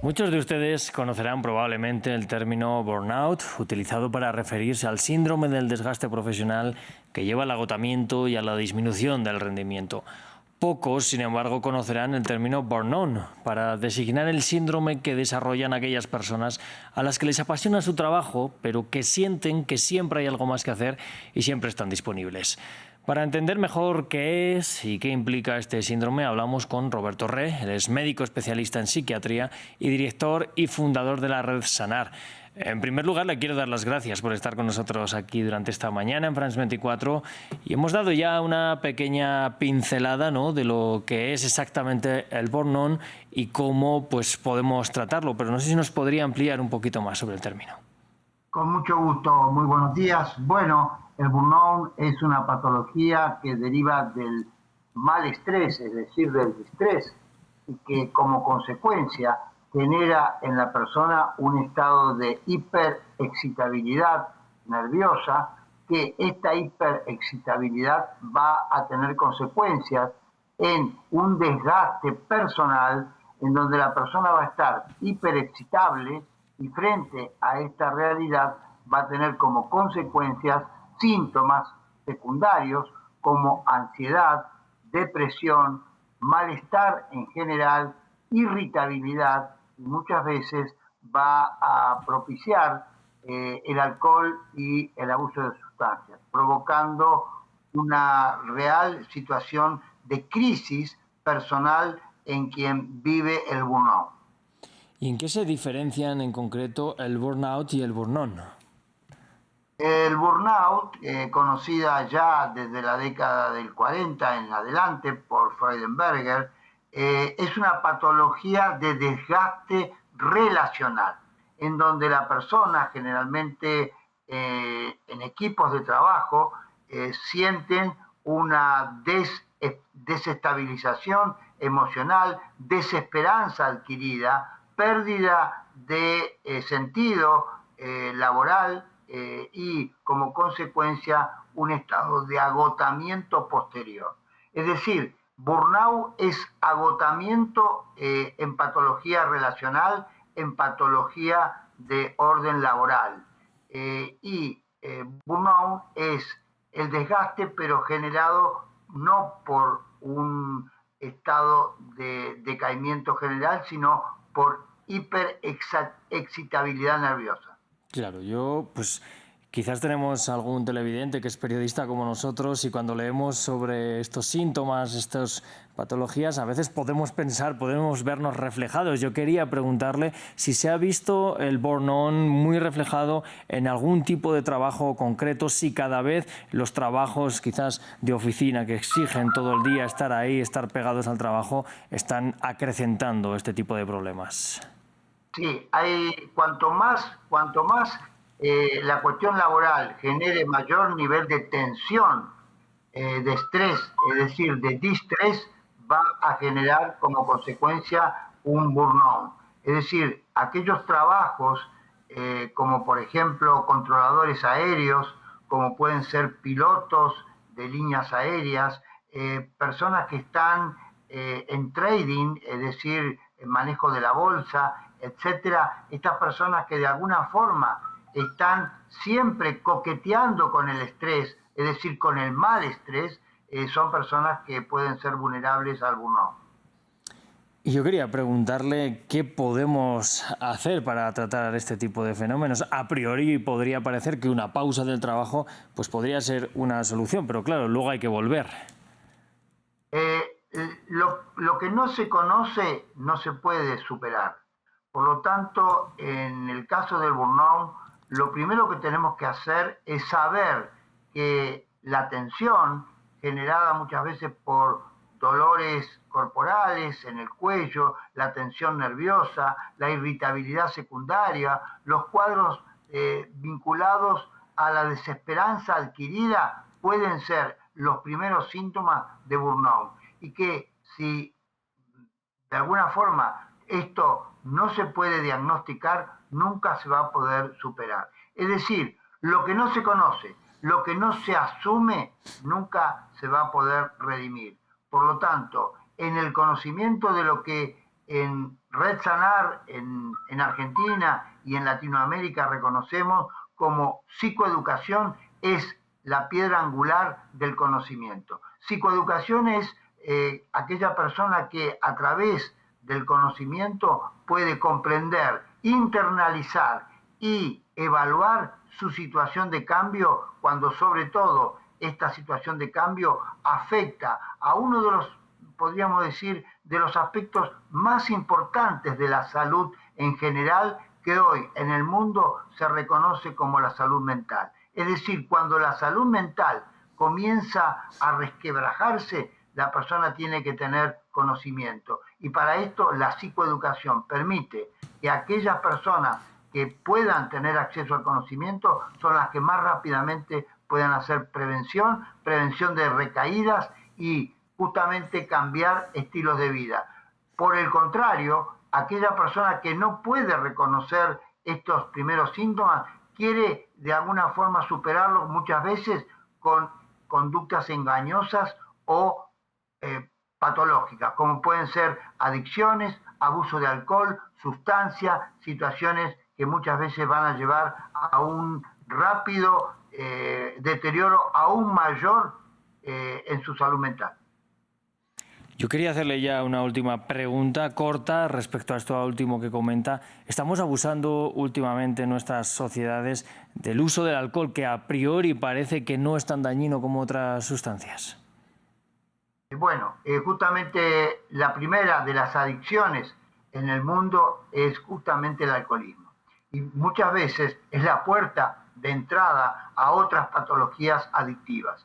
Muchos de ustedes conocerán probablemente el término burnout, utilizado para referirse al síndrome del desgaste profesional que lleva al agotamiento y a la disminución del rendimiento. Pocos, sin embargo, conocerán el término burnout para designar el síndrome que desarrollan aquellas personas a las que les apasiona su trabajo, pero que sienten que siempre hay algo más que hacer y siempre están disponibles. Para entender mejor qué es y qué implica este síndrome, hablamos con Roberto Re. Él es médico especialista en psiquiatría y director y fundador de la red Sanar. En primer lugar, le quiero dar las gracias por estar con nosotros aquí durante esta mañana en France 24 y hemos dado ya una pequeña pincelada, ¿no?, de lo que es exactamente el burnout y cómo pues, podemos tratarlo, pero no sé si nos podría ampliar un poquito más sobre el término. Con mucho gusto, muy buenos días. Bueno, el burnout es una patología que deriva del mal estrés, es decir, del estrés, y que como consecuencia genera en la persona un estado de hiperexcitabilidad nerviosa, que esta hiperexcitabilidad va a tener consecuencias en un desgaste personal en donde la persona va a estar hiperexcitable y frente a esta realidad va a tener como consecuencias síntomas secundarios como ansiedad, depresión, malestar en general, irritabilidad y muchas veces va a propiciar el alcohol y el abuso de sustancias, provocando una real situación de crisis personal en quien vive el burnout. ¿Y en qué se diferencian en concreto el burnout y el burnout? El burnout, conocida ya desde la década del 40 en adelante por Freudenberger, es una patología de desgaste relacional, en donde la persona, generalmente en equipos de trabajo, sienten una desestabilización emocional, desesperanza adquirida, pérdida de sentido laboral, y como consecuencia un estado de agotamiento posterior. Es decir, burnout es agotamiento en patología relacional, en patología de orden laboral. Burnout es el desgaste, pero generado no por un estado de decaimiento general, sino por hiperexcitabilidad nerviosa. Claro, yo pues quizás tenemos algún televidente que es periodista como nosotros y cuando leemos sobre estos síntomas, estas patologías, a veces podemos pensar, podemos vernos reflejados. Yo quería preguntarle si se ha visto el burnout muy reflejado en algún tipo de trabajo concreto, si cada vez los trabajos quizás de oficina que exigen todo el día estar ahí, estar pegados al trabajo, están acrecentando este tipo de problemas. Sí, cuanto más la cuestión laboral genere mayor nivel de tensión, de estrés, es decir, de distrés, va a generar como consecuencia un burnout. Es decir, aquellos trabajos como por ejemplo controladores aéreos, como pueden ser pilotos de líneas aéreas, personas que están en trading, es decir, en manejo de la bolsa, etcétera, estas personas que de alguna forma están siempre coqueteando con el estrés, es decir, con el mal estrés, son personas que pueden ser vulnerables al burnout. Y yo quería preguntarle qué podemos hacer para tratar este tipo de fenómenos. A priori podría parecer que una pausa del trabajo pues podría ser una solución, pero claro, luego hay que volver. Lo que no se conoce no se puede superar. Por lo tanto, en el caso del burnout, lo primero que tenemos que hacer es saber que la tensión generada muchas veces por dolores corporales en el cuello, la tensión nerviosa, la irritabilidad secundaria, los cuadros vinculados a la desesperanza adquirida pueden ser los primeros síntomas de burnout y que si de alguna forma esto no se puede diagnosticar, nunca se va a poder superar. Es decir, lo que no se conoce, lo que no se asume, nunca se va a poder redimir. Por lo tanto, en el conocimiento de lo que en Red Sanar, en Argentina y en Latinoamérica reconocemos como psicoeducación es la piedra angular del conocimiento. Psicoeducación es aquella persona que a través del conocimiento puede comprender, internalizar y evaluar su situación de cambio cuando sobre todo esta situación de cambio afecta a uno de los, podríamos decir, de los aspectos más importantes de la salud en general que hoy en el mundo se reconoce como la salud mental. Es decir, cuando la salud mental comienza a resquebrajarse, la persona tiene que tener conocimiento. Y para esto la psicoeducación permite que aquellas personas que puedan tener acceso al conocimiento son las que más rápidamente puedan hacer prevención de recaídas y justamente cambiar estilos de vida. Por el contrario, aquella persona que no puede reconocer estos primeros síntomas quiere de alguna forma superarlos muchas veces con conductas engañosas o patológicas, como pueden ser adicciones, abuso de alcohol, sustancias, situaciones que muchas veces van a llevar a un rápido deterioro aún mayor en su salud mental. Yo quería hacerle ya una última pregunta corta respecto a esto último que comenta. ¿Estamos abusando últimamente en nuestras sociedades del uso del alcohol, que a priori parece que no es tan dañino como otras sustancias? Bueno, justamente la primera de las adicciones en el mundo es justamente el alcoholismo. Y muchas veces es la puerta de entrada a otras patologías adictivas,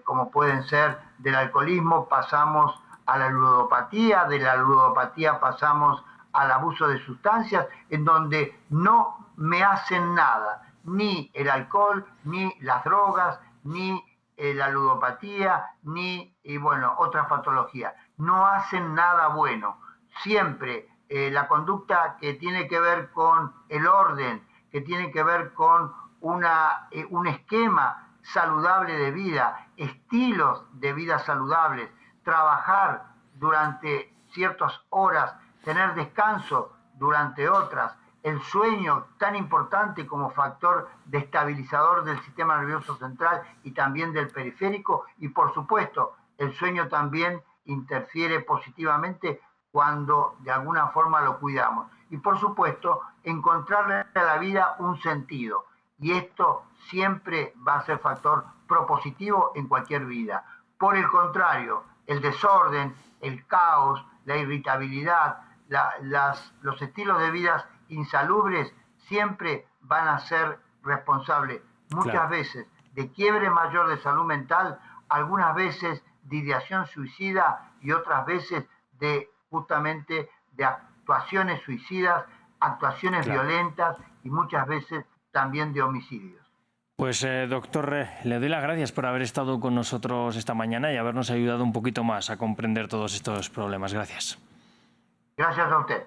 como pueden ser del alcoholismo pasamos a la ludopatía, de la ludopatía pasamos al abuso de sustancias, en donde no me hacen nada, ni el alcohol, ni las drogas, ni la ludopatía, ni otras patologías. No hacen nada bueno. Siempre la conducta que tiene que ver con el orden, que tiene que ver con un esquema saludable de vida, estilos de vida saludables, trabajar durante ciertas horas, tener descanso durante otras, el sueño tan importante como factor de estabilizador del sistema nervioso central y también del periférico, y por supuesto el sueño también interfiere positivamente cuando de alguna forma lo cuidamos. Y por supuesto encontrarle a la vida un sentido, y esto siempre va a ser factor propositivo en cualquier vida. Por el contrario, el desorden, el caos, la irritabilidad, los estilos de vida insalubres siempre van a ser responsables muchas veces de quiebre mayor de salud mental, algunas veces de ideación suicida y otras veces de justamente de actuaciones suicidas, actuaciones violentas y muchas veces también de homicidios. Pues doctor, le doy las gracias por haber estado con nosotros esta mañana y habernos ayudado un poquito más a comprender todos estos problemas. Gracias. Gracias a usted.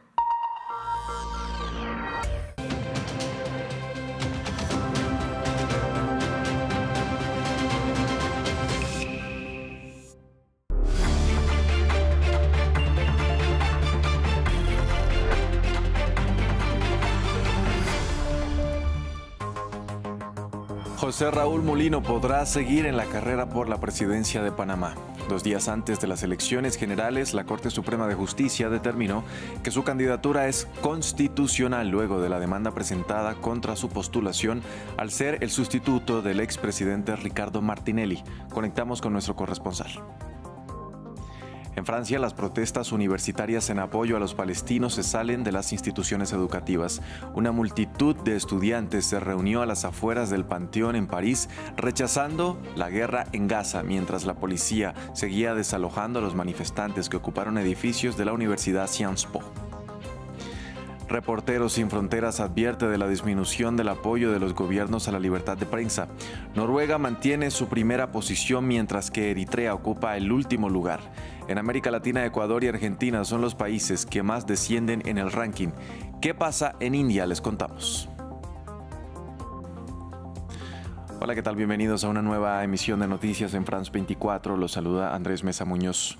José Raúl Mulino podrá seguir en la carrera por la presidencia de Panamá. 2 días antes de las elecciones generales, la Corte Suprema de Justicia determinó que su candidatura es constitucional luego de la demanda presentada contra su postulación al ser el sustituto del expresidente Ricardo Martinelli. Conectamos con nuestro corresponsal. En Francia, las protestas universitarias en apoyo a los palestinos se salen de las instituciones educativas. Una multitud de estudiantes se reunió a las afueras del Panteón en París, rechazando la guerra en Gaza, mientras la policía seguía desalojando a los manifestantes que ocuparon edificios de la Universidad Sciences Po. Reporteros Sin Fronteras advierte de la disminución del apoyo de los gobiernos a la libertad de prensa. Noruega mantiene su primera posición mientras que Eritrea ocupa el último lugar. En América Latina, Ecuador y Argentina son los países que más descienden en el ranking. ¿Qué pasa en India? Les contamos. Hola, ¿qué tal? Bienvenidos a una nueva emisión de Noticias en France 24. Los saluda Andrés Mesa Muñoz.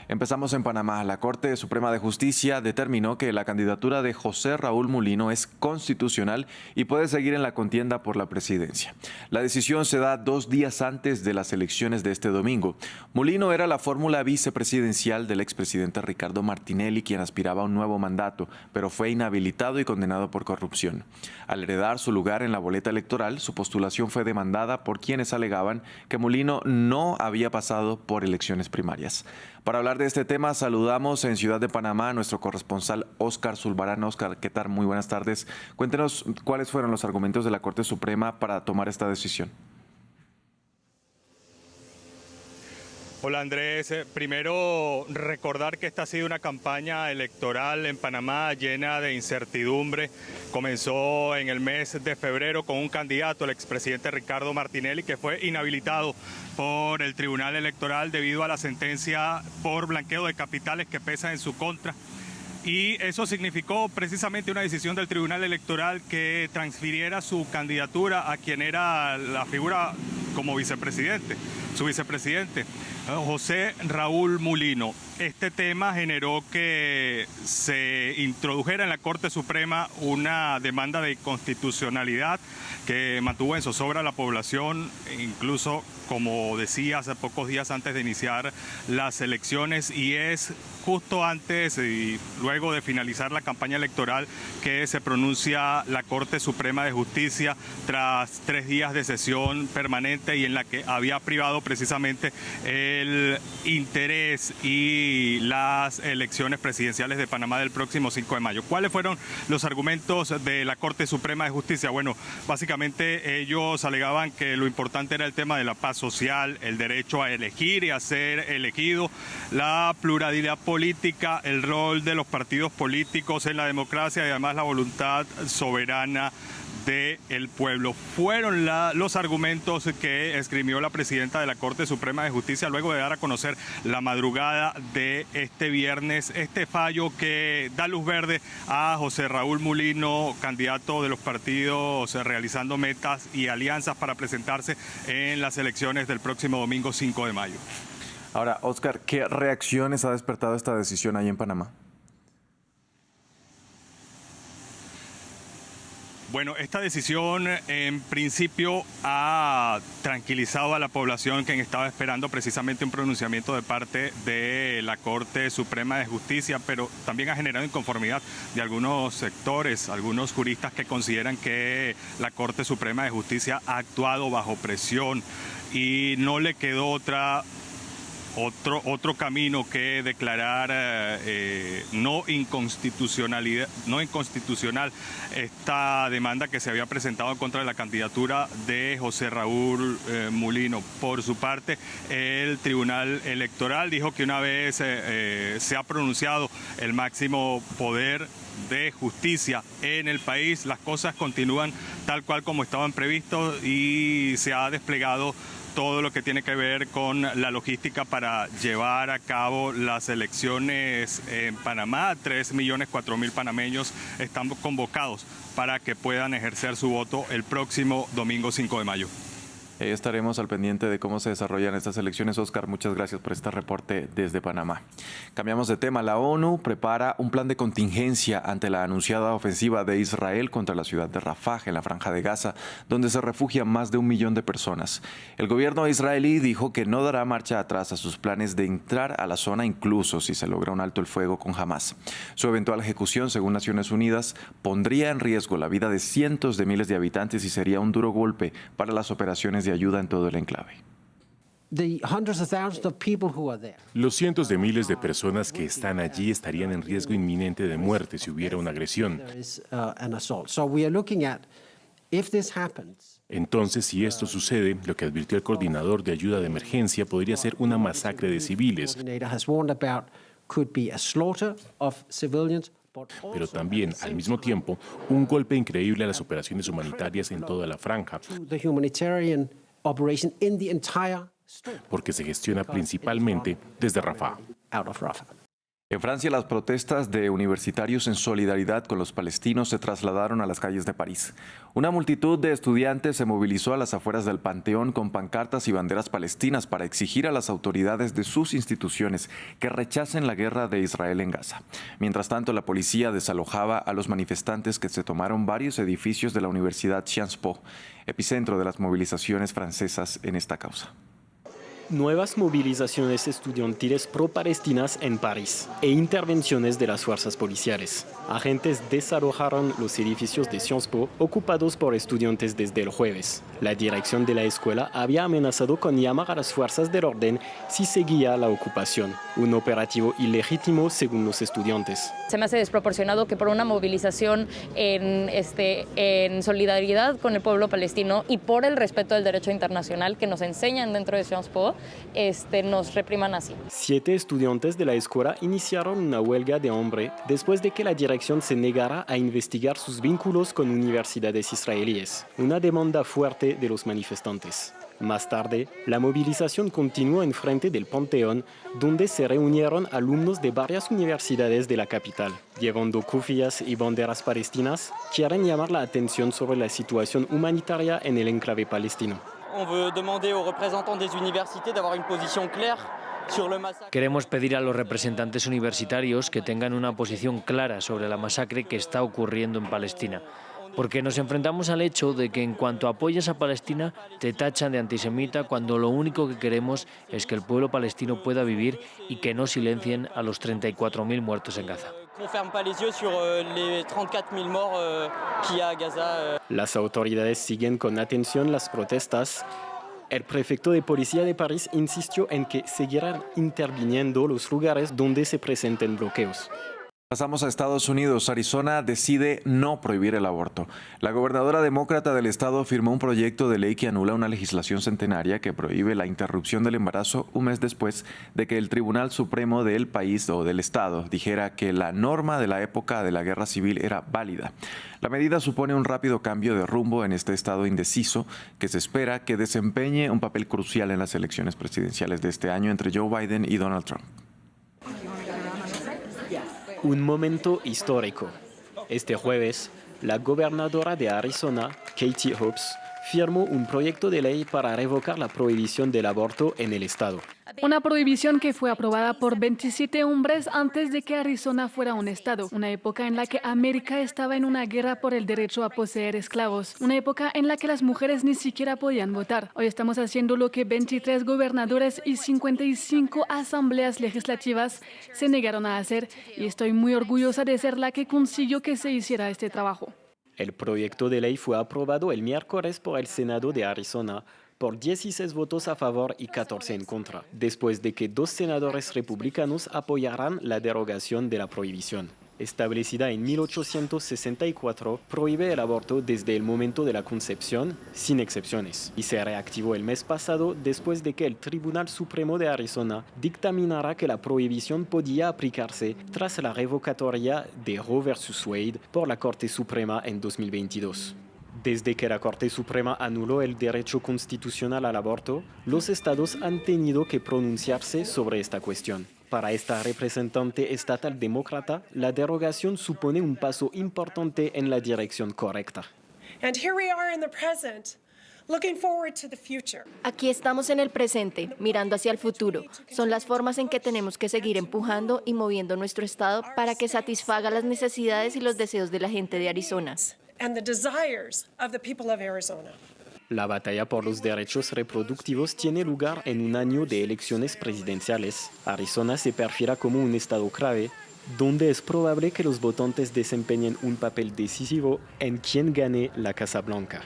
Empezamos en Panamá. La Corte Suprema de Justicia determinó que la candidatura de José Raúl Mulino es constitucional y puede seguir en la contienda por la presidencia. La decisión se da 2 días antes de las elecciones de este domingo. Mulino era la fórmula vicepresidencial del expresidente Ricardo Martinelli, quien aspiraba a un nuevo mandato, pero fue inhabilitado y condenado por corrupción. Al heredar su lugar en la boleta electoral, su postulación fue demandada por quienes alegaban que Mulino no había pasado por elecciones primarias. Para hablar de este tema, saludamos en Ciudad de Panamá a nuestro corresponsal Óscar Zulbarán. Óscar, ¿qué tal? Muy buenas tardes. Cuéntenos cuáles fueron los argumentos de la Corte Suprema para tomar esta decisión. Hola Andrés, primero recordar que esta ha sido una campaña electoral en Panamá llena de incertidumbre. Comenzó en el mes de febrero con un candidato, el expresidente Ricardo Martinelli, que fue inhabilitado por el Tribunal Electoral debido a la sentencia por blanqueo de capitales que pesa en su contra. Y eso significó precisamente una decisión del Tribunal Electoral que transfiriera su candidatura a quien era la figura como vicepresidente, su vicepresidente, José Raúl Mulino. Este tema generó que se introdujera en la Corte Suprema una demanda de inconstitucionalidad que mantuvo en zozobra a la población, incluso, como decía, hace pocos días antes de iniciar las elecciones, y es justo antes y luego de finalizar la campaña electoral que se pronuncia la Corte Suprema de Justicia tras 3 días de sesión permanente y en la que había privado precisamente el interés y las elecciones presidenciales de Panamá del próximo 5 de mayo. ¿Cuáles fueron los argumentos de la Corte Suprema de Justicia? Bueno, básicamente ellos alegaban que lo importante era el tema de la paz social, el derecho a elegir y a ser elegido, la pluralidad política, el rol de los partidos políticos en la democracia y además la voluntad soberana del pueblo. Fueron los argumentos que esgrimió la presidenta de la Corte Suprema de Justicia luego de dar a conocer la madrugada de este viernes este fallo que da luz verde a José Raúl Mulino, candidato de los partidos realizando metas y alianzas para presentarse en las elecciones del próximo domingo 5 de mayo. Ahora, Óscar, ¿qué reacciones ha despertado esta decisión ahí en Panamá? Bueno, esta decisión en principio ha tranquilizado a la población que estaba esperando precisamente un pronunciamiento de parte de la Corte Suprema de Justicia, pero también ha generado inconformidad de algunos sectores, algunos juristas que consideran que la Corte Suprema de Justicia ha actuado bajo presión y no le quedó otro camino que declarar no inconstitucional esta demanda que se había presentado en contra de la candidatura de José Raúl Mulino. Por su parte, el Tribunal Electoral dijo que una vez se ha pronunciado el máximo poder de justicia en el país, las cosas continúan tal cual como estaban previstos y se ha desplegado todo lo que tiene que ver con la logística para llevar a cabo las elecciones en Panamá. 3.004.000 panameños están convocados para que puedan ejercer su voto el próximo domingo 5 de mayo. Estaremos al pendiente de cómo se desarrollan estas elecciones. Óscar, muchas gracias por este reporte desde Panamá. Cambiamos de tema. La ONU prepara un plan de contingencia ante la anunciada ofensiva de Israel contra la ciudad de Rafah, en la Franja de Gaza, donde se refugian más de 1 millón de personas. El gobierno israelí dijo que no dará marcha atrás a sus planes de entrar a la zona, incluso si se logra un alto el fuego con Hamás. Su eventual ejecución, según Naciones Unidas, pondría en riesgo la vida de cientos de miles de habitantes y sería un duro golpe para las operaciones de ayuda en todo el enclave. Los cientos de miles de personas que están allí estarían en riesgo inminente de muerte si hubiera una agresión. Entonces, si esto sucede, lo que advirtió el coordinador de ayuda de emergencia podría ser una masacre de civiles. Pero también, al mismo tiempo, un golpe increíble a las operaciones humanitarias en toda la franja, porque se gestiona principalmente desde Rafah. En Francia, las protestas de universitarios en solidaridad con los palestinos se trasladaron a las calles de París. Una multitud de estudiantes se movilizó a las afueras del Panteón con pancartas y banderas palestinas para exigir a las autoridades de sus instituciones que rechacen la guerra de Israel en Gaza. Mientras tanto, la policía desalojaba a los manifestantes que se tomaron varios edificios de la Universidad Sciences Po, epicentro de las movilizaciones francesas en esta causa. Nuevas movilizaciones estudiantiles pro-palestinas en París e intervenciones de las fuerzas policiales. Agentes desalojaron los edificios de Sciences Po ocupados por estudiantes desde el jueves. La dirección de la escuela había amenazado con llamar a las fuerzas del orden si seguía la ocupación, un operativo ilegítimo según los estudiantes. Se me hace desproporcionado que por una movilización en solidaridad con el pueblo palestino y por el respeto del derecho internacional que nos enseñan dentro de Sciences Po, nos repriman así. 7 estudiantes de la escuela iniciaron una huelga de hambre después de que la dirección se negara a investigar sus vínculos con universidades israelíes, una demanda fuerte de los manifestantes. Más tarde, la movilización continuó en frente del Panteón, donde se reunieron alumnos de varias universidades de la capital. Llevando cofillas y banderas palestinas, quieren llamar la atención sobre la situación humanitaria en el enclave palestino. Queremos pedir a los representantes universitarios que tengan una posición clara sobre la masacre que está ocurriendo en Palestina, porque nos enfrentamos al hecho de que en cuanto apoyas a Palestina te tachan de antisemita cuando lo único que queremos es que el pueblo palestino pueda vivir y que no silencien a los 34.000 muertos en Gaza. Las autoridades siguen con atención las protestas. El prefecto de policía de París insistió en que seguirán interviniendo los lugares donde se presenten bloqueos. Pasamos a Estados Unidos. Arizona decide no prohibir el aborto. La gobernadora demócrata del estado firmó un proyecto de ley que anula una legislación centenaria que prohíbe la interrupción del embarazo un mes después de que el Tribunal Supremo del país o del estado dijera que la norma de la época de la guerra civil era válida. La medida supone un rápido cambio de rumbo en este estado indeciso que se espera que desempeñe un papel crucial en las elecciones presidenciales de este año entre Joe Biden y Donald Trump. Un momento histórico. Este jueves, la gobernadora de Arizona, Katie Hobbs, firmó un proyecto de ley para revocar la prohibición del aborto en el estado. Una prohibición que fue aprobada por 27 hombres antes de que Arizona fuera un estado. Una época en la que América estaba en una guerra por el derecho a poseer esclavos. Una época en la que las mujeres ni siquiera podían votar. Hoy estamos haciendo lo que 23 gobernadores y 55 asambleas legislativas se negaron a hacer. Y estoy muy orgullosa de ser la que consiguió que se hiciera este trabajo. El proyecto de ley fue aprobado el miércoles por el Senado de Arizona por 16 votos a favor y 14 en contra, después de que 2 senadores republicanos apoyaran la derogación de la prohibición. Establecida en 1864, prohíbe el aborto desde el momento de la concepción, sin excepciones, y se reactivó el mes pasado después de que el Tribunal Supremo de Arizona dictaminara que la prohibición podía aplicarse tras la revocatoria de Roe versus Wade por la Corte Suprema en 2022. Desde que la Corte Suprema anuló el derecho constitucional al aborto, los estados han tenido que pronunciarse sobre esta cuestión. Para esta representante estatal demócrata, la derogación supone un paso importante en la dirección correcta. Aquí estamos en el presente, mirando hacia el futuro. Son las formas en que tenemos que seguir empujando y moviendo nuestro estado para que satisfaga las necesidades y los deseos de la gente de Arizona. La batalla por los derechos reproductivos tiene lugar en un año de elecciones presidenciales. Arizona se perfila como un estado clave, donde es probable que los votantes desempeñen un papel decisivo en quién gane la Casa Blanca.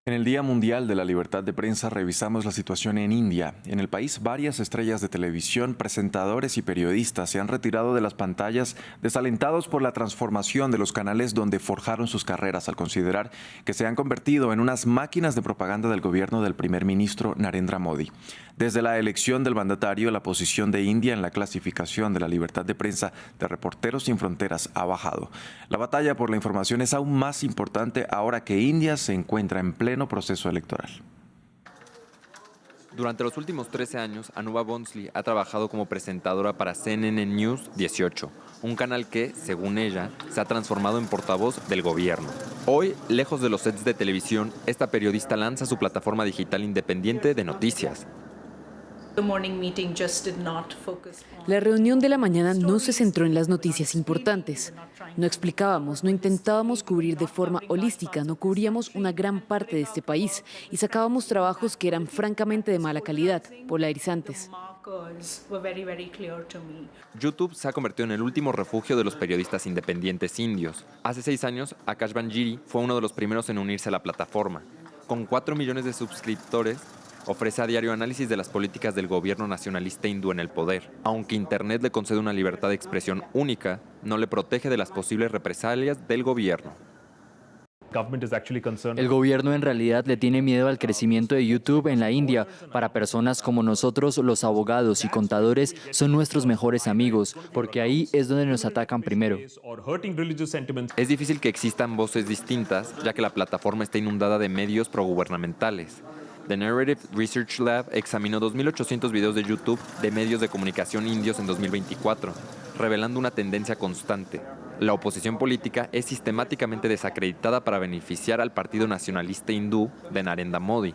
En el Día Mundial de la Libertad de Prensa revisamos la situación en India. En el país, varias estrellas de televisión, presentadores y periodistas se han retirado de las pantallas desalentados por la transformación de los canales donde forjaron sus carreras al considerar que se han convertido en unas máquinas de propaganda del gobierno del primer ministro Narendra Modi. Desde la elección del mandatario, la posición de India en la clasificación de la libertad de prensa de Reporteros Sin Fronteras ha bajado. La batalla por la información es aún más importante ahora que India se encuentra en pleno proceso electoral. Durante los últimos 13 años, Anuba Bonsley ha trabajado como presentadora para CNN News 18, un canal que, según ella, se ha transformado en portavoz del gobierno. Hoy, lejos de los sets de televisión, esta periodista lanza su plataforma digital independiente de noticias. La reunión de la mañana no se centró en las noticias importantes. No explicábamos, no intentábamos cubrir de forma holística, no cubríamos una gran parte de este país y sacábamos trabajos que eran francamente de mala calidad, polarizantes. YouTube se ha convertido en el último refugio de los periodistas independientes indios. Hace 6 años, Akash Banjiri fue uno de los primeros en unirse a la plataforma. Con 4 millones de suscriptores, ofrece a diario análisis de las políticas del gobierno nacionalista hindú en el poder. Aunque Internet le concede una libertad de expresión única, no le protege de las posibles represalias del gobierno. El gobierno en realidad le tiene miedo al crecimiento de YouTube en la India. Para personas como nosotros, los abogados y contadores son nuestros mejores amigos, porque ahí es donde nos atacan primero. Es difícil que existan voces distintas, ya que la plataforma está inundada de medios progubernamentales. The Narrative Research Lab examinó 2.800 videos de YouTube de medios de comunicación indios en 2024, revelando una tendencia constante. La oposición política es sistemáticamente desacreditada para beneficiar al Partido Nacionalista Hindú de Narendra Modi.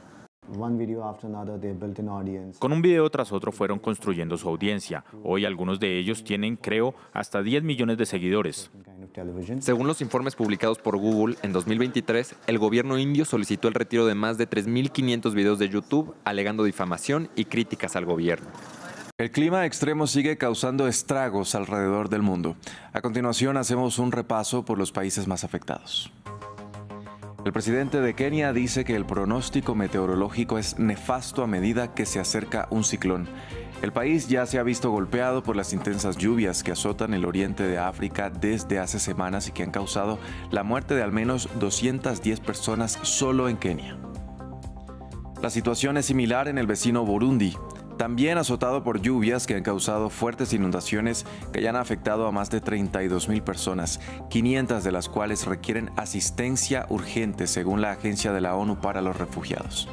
Con un video tras otro fueron construyendo su audiencia. Hoy algunos de ellos tienen, creo, hasta 10 millones de seguidores. Según los informes publicados por Google, en 2023, el gobierno indio solicitó el retiro de más de 3.500 videos de YouTube, alegando difamación y críticas al gobierno. El clima extremo sigue causando estragos alrededor del mundo. A continuación, hacemos un repaso por los países más afectados. El presidente de Kenia dice que el pronóstico meteorológico es nefasto a medida que se acerca un ciclón. El país ya se ha visto golpeado por las intensas lluvias que azotan el oriente de África desde hace semanas y que han causado la muerte de al menos 210 personas solo en Kenia. La situación es similar en el vecino Burundi, también azotado por lluvias que han causado fuertes inundaciones que ya han afectado a más de 32,000 personas, 500 de las cuales requieren asistencia urgente según la Agencia de la ONU para los Refugiados.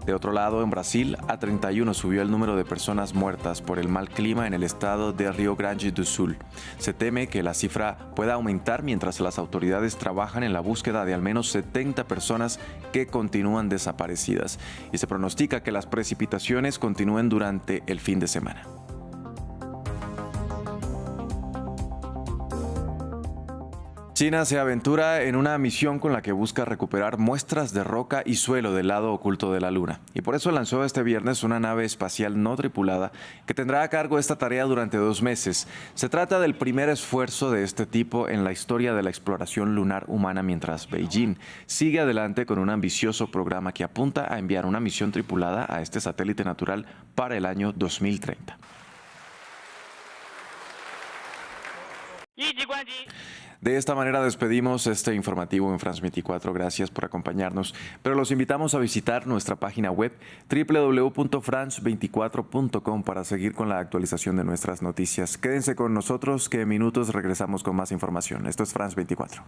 De otro lado, en Brasil, a 31 subió el número de personas muertas por el mal clima en el estado de Rio Grande do Sul. Se teme que la cifra pueda aumentar mientras las autoridades trabajan en la búsqueda de al menos 70 personas que continúan desaparecidas y se pronostica que las precipitaciones continúen durante el fin de semana. China se aventura en una misión con la que busca recuperar muestras de roca y suelo del lado oculto de la Luna. Y por eso lanzó este viernes una nave espacial no tripulada que tendrá a cargo esta tarea durante 2 meses. Se trata del primer esfuerzo de este tipo en la historia de la exploración lunar humana, mientras Beijing sigue adelante con un ambicioso programa que apunta a enviar una misión tripulada a este satélite natural para el año 2030. De esta manera despedimos este informativo en France 24. Gracias por acompañarnos, pero los invitamos a visitar nuestra página web www.france24.com para seguir con la actualización de nuestras noticias. Quédense con nosotros que en minutos regresamos con más información. Esto es France 24.